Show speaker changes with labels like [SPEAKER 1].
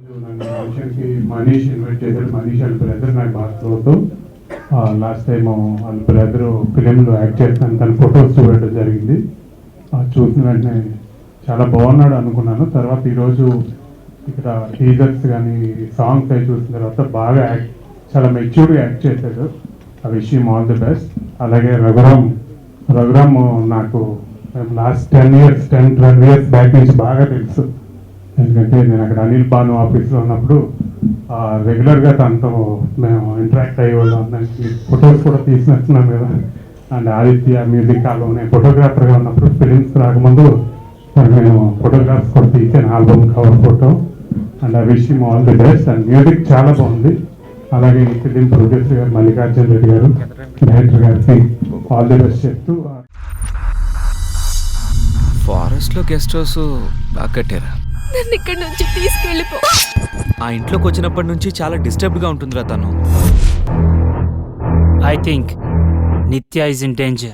[SPEAKER 1] నన్ను ఫంక్షన్కి మనీష్ ఇన్వైట్ చేశాడు. మనీష్ వాళ్ళ బ్రదర్ నాకు బాగా క్లోజ్. లాస్ట్ టైం వాళ్ళ బ్రదర్ ఫిలింలో యాక్ట్ చేస్తాను, తన ఫొటోస్ చూడటం జరిగింది. చూసిన వెంటనే చాలా బాగున్నాడు అనుకున్నాను. తర్వాత ఈరోజు ఇక్కడ టీజర్స్ కానీ సాంగ్స్ అవి చూసిన తర్వాత బాగా చాలా మెచ్యూర్గా యాక్ట్ చేశాడు. ఆ విషయం ఆల్ ది బెస్ట్. అలాగే రఘురామ్ నాకు లాస్ట్ 10-12 years బ్యాక్ నుంచి బాగా తెలుసు. ఎందుకంటే నేను అక్కడ అనిల్ బాను ఆఫీస్లో ఉన్నప్పుడు రెగ్యులర్గా తనతో మేము ఇంటరాక్ట్ అయ్యేవాళ్ళం. దానికి ఫొటోస్ కూడా తీసినట్టున్నాం కదా. అండ్ ఆదిత్య మ్యూజిక్ హాల్లో నేను ఫోటోగ్రాఫర్గా ఉన్నప్పుడు ఫిలిమ్స్ రాకముందు నేను ఫోటోగ్రాఫ్స్ కూడా తీసాను, ఆల్బమ్ కవర్ ఫోటో. అండ్ ఆ విషయం all the best. And music చాలా బాగుంది. అలాగే ఈ ఫిలిం ప్రొడ్యూసర్ గారు మల్లికార్జున రెడ్డి గారు, డైరెక్టర్ గారికి ఆల్ ది బెస్ట్ చెప్తూ.
[SPEAKER 2] ఫారెస్ట్ లో గెస్ట్ హౌస్ బాగా కట్టారా?
[SPEAKER 3] నన్ను ఇక్కడ నుంచి తీసుకెళ్ళిపో.
[SPEAKER 2] ఆ ఇంట్లోకి వచ్చినప్పటి నుంచి చాలా డిస్టర్బ్డ్ గా ఉంటుందిరా తను.
[SPEAKER 4] I think Nitya is in danger.